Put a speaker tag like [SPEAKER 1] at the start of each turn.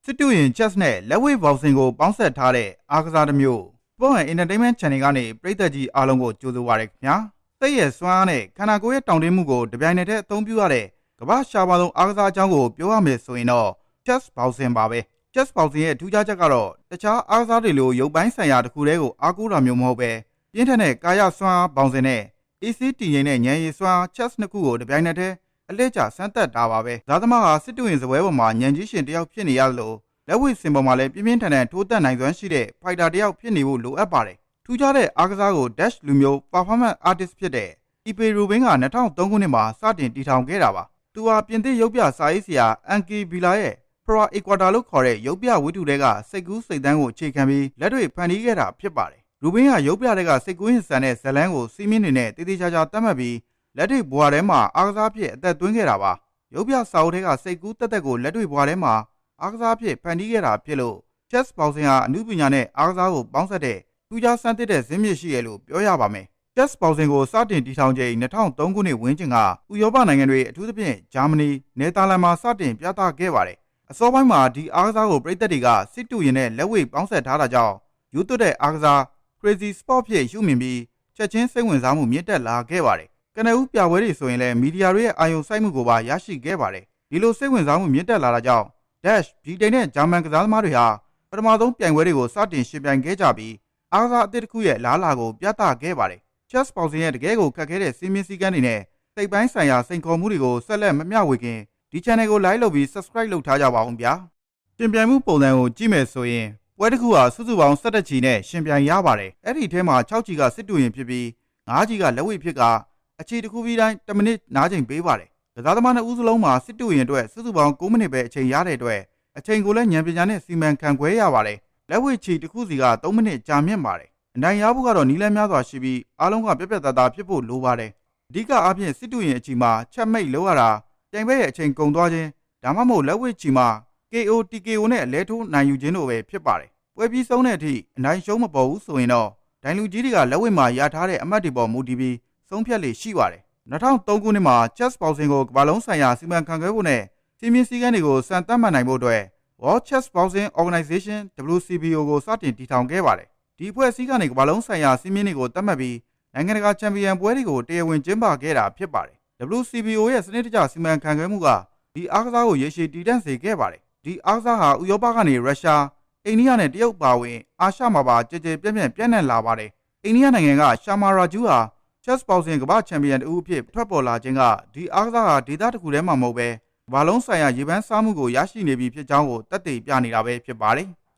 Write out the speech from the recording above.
[SPEAKER 1] စစ်တူရင် chess နဲ့လက်ဝှေ့ဘောက်ဆင်ကိုပေါင်းဆက်ထားတဲ့အားကစားတစ်မျိုး Sport and Entertainment Channel ကနေပရိသတ်ကြီးအားလုံးကိုကြိုဆိုပါရခင်ဗျာစိတ်ရဲ့စွမ်းအားနဲ့ခန္ဓာကိုယ်ရဲ့တောင့်တင်းမှုကိုတပြိုင်နက်တည်းအသုံးပြုရတဲ့ကမ္ဘာရှားပါဆုံးအားကစားအကြောင်းကိုပြောရမယ်ဆိုရင်တော့ chess ဘောက်ဆင်ပါပဲ chess ဘောက်ဆင်ရဲ့ထူးခြားချက်ကတော့တခြားအားကစားတွေလိုရုပ်ပိုင်းဆိုင်ရာတစ်ခုတည်းကိုအားကိုးတာမျိုးမဟုတ်ပဲပြင်းထန်တဲ့ကာယစွမ်းအားဘောက်ဆင်နဲ့အေးဆေးတည်ငြိမ်တဲ့ဉာဏ်ရည်စွမ်းအား chess နှစ်ခုကိုတပြိုင်နက်တည်းအလက်ကျစမ်းသပ်တာပါပဲဇာသမားဟာစစ်တူရင်စပွဲပေါ်မှာဉာဏ်ကြီးရှင်တယောက်ဖြစ်နေရလို့လက်ဝှေ့စင်ပေါ်မှာလည်းပြင်းပြင်းထန်ထန်ထိုးတက်နိုင်စွမ်းရှိတဲ့ဖိုက်တာတယောက်ဖြစ်နေဖို့လိုအပ်ပါတယ်ထူးခြားတဲ့အားကစားကို Dash လူမျိုး performance artist ဖြစ်တဲ့ Ipe Rubin က2003ခုနှစ်မှာစတင်တည်ထောင်ခဲ့တာပါသူဟာပြင်သစ်ရုပ်ပြစာရေးဆရာ Anke Villa ရဲ့ Pro Equator လို့ခေါ်တဲ့ရုပ်ပြဝတ္ထုတွေကစိတ်ကူးစိတ်သန်းကိုအခြေခံပြီးလက်တွေ့ဖန်တီးခဲ့တာဖြစ်ပါတယ်ရူဘင်းကရုပ်ပြတွေကစိတ်ကူးရင်ဆန်တဲ့ဇလန်းကိုစီးမင်းနေနဲ့တည်တည်ချာချာသတ်မှတ်ပြီးလက်တွေ့ဘွားထဲမှာအားကစားဖြစ်အသက်သွင်းခဲ့တာပါရုပ်ပြစာအုပ်တွေကစိတ်ကူးတက်တက်ကိုလက်တွေ့ဘွားထဲမှာအားကစားဖြစ်ဖန်တီးခဲ့တာဖြစ်လို့ chess ဘောက်ဆင်ဟာအမှုပညာနဲ့အားကစားကိုပေါင်းစပ်တဲ့ထူးခြားဆန်းသစ်တဲ့ဇင်းမြစ်ရှိရလို့ပြောရပါမယ် chess ဘောက်ဆင်ကိုစတင်တည်ထောင်ချိန်2003ခုနှစ်ဝန်းကျင်ကဥရောပနိုင်ငံတွေအထူးသဖြင့်ဂျာမနီနယ်သာလန်မှာစတင်ပြသခဲ့ပါတယ်အစောပိုင်းမှာဒီအားကစားကိုပြည်သက်တွေကစစ်တူရင်နဲ့လက်ဝှေ့ပေါင်းစပ်ထားတာကြောင့်ယူသွတ်တဲ့အားကစား crazy sport ဖြစ်ရှုမြင်ပြီးချက်ချင်းစိတ်ဝင်စားမှုမြင့်တက်လာခဲ့ပါတယ်ကနဦးပြပွဲတွေဆိုရင်လည်းမီဒီယာတွေရဲ့အာရုံစိုက်မှုကိုပါရရှိခဲ့ပါတယ်ဒီလိုစိတ်ဝင်စားမှုမြင့်တက်လာတာကြောင့်Dash ဗြိတိန်နဲ့ဂျာမန်ကစားသမားတွေဟာပထမဆုံးပြိုင်ပွဲတွေကိုစတင်ရှင်ပြိုင်ခဲ့ကြပြီးအားကစားအသစ်တစ်ခုရဲ့လားလာကိုပြသခဲ့ပါတယ်။ Chess ဘောက်ဆင်ရဲ့တကယ်ကိုခက်ခဲတဲ့စီးမင်းစည်းကမ်းတွေနဲ့စိတ်ပိုင်းဆိုင်ရာစိန်ခေါ်မှုတွေကိုဆက်လက်မမျှဝေခင်ဒီ channel ကို like လုပ်ပြီး subscribe လုပ်ထားကြပါအောင်ဗျာ။ရှင်ပြိုင်မှုပုံစံကိုကြည့်မယ်ဆိုရင်ပွဲတစ်ခုဟာစုစုပေါင်း17ချီနဲ့ရှင်ပြိုင်ရပါတယ်။အဲ့ဒီထဲမှာ6ချီကစစ်တူရင်ဖြစ်ပြီး9ချီကလက်ဝှေ့ဖြစ်ကအချီတစ်ခုပြီးတိုင်း10မိနစ်နားချိန်ပေးပါတယ်။ကစားသမားနှစ်ဦးစလုံးမှာစစ်တူရင်အတွက်စုစုပေါင်း9မိနစ်ပဲအချိန်ရတဲ့အတွက်အချိန်ကိုလည်းဉာဏ်ပညာနဲ့စီမံခန့်ခွဲရပါတယ်လက်ဝှေ့ချီတစ်ခုစီက3မိနစ်ကြာမြင့်ပါတယ်အနိုင်ရဖို့ကတော့နီးလန်းများစွာရှိပြီးအားလုံးကပြတ်ပြတ်သားသားဖြစ်ဖို့လိုပါတယ်အဓိကအားဖြင့်စစ်တူရင်အချီမှာချက်မိတ်လောက်ရတာပြိုင်ပွဲရဲ့အချိန်ကုန်သွားခြင်းဒါမှမဟုတ်လက်ဝှေ့ချီမှာ KO TKO နဲ့အလဲထိုးနိုင်ယူခြင်းတို့ပဲဖြစ်ပါတယ်ပွဲပြီးဆုံးတဲ့အထိအနိုင်ရှုံးမပေါ်ဘူးဆိုရင်တော့ဒိုင်လူကြီးတွေကလက်ဝှေ့မှာရထားတဲ့အမှတ်တွေပေါ်မူတည်ပြီးဆုံးဖြတ်လေရှိပါတယ်2003ခုနှစ်မှာ Chess ဘောက်ဆင်ကိုကမ္ဘာလုံးဆိုင်ရာစီမံခန့်ခွဲဖို့နဲ့စီမင်းစည်းကမ်းတွေကိုစံသတ်မှတ်နိုင်ဖို့အတွက်World Chess Boxing Organization WCBO ကိုစတင်တည်ထောင်ခဲ့ပါတယ်။ဒီအဖွဲ့အစည်းကနေကမ္ဘာလုံးဆိုင်ရာစီးမင်းတွေကိုသတ်မှတ်ပြီးနိုင်ငံတကာချန်ပီယံပွဲတွေကိုတရားဝင်ကျင်းပခဲ့တာဖြစ်ပါတယ်။ WCBO ရဲ့စနစ်တကျစီမံခန့်ခွဲမှုကဒီအားကစားကိုရေရှည်တည်တံ့စေခဲ့ပါတယ်။ဒီအားကစားဟာဥရောပကနေရုရှား၊အိန္ဒိယနဲ့တရုတ်ပါဝင်အာရှမှာပါကြည်ကြဲပြန့်နှံ့လာပါတယ်။အိန္ဒိယနိုင်ငံကရှာမာရာဂျူးဟာ Chess Boxing ကမ္ဘာချန်ပီယံတဦးအဖြစ်ထွက်ပေါ်လာခြင်းကဒီအားကစားဟာဒေသတစ်ခုထဲမှာမဟုတ်ပဲဘာလုံးဆိုင်ရာရေပန်းစားမှုကိုရရှိနေပြီဖြစ်ကြောင်းကိုသက်သေပြနေတာပဲဖြစ်ပါတယ်။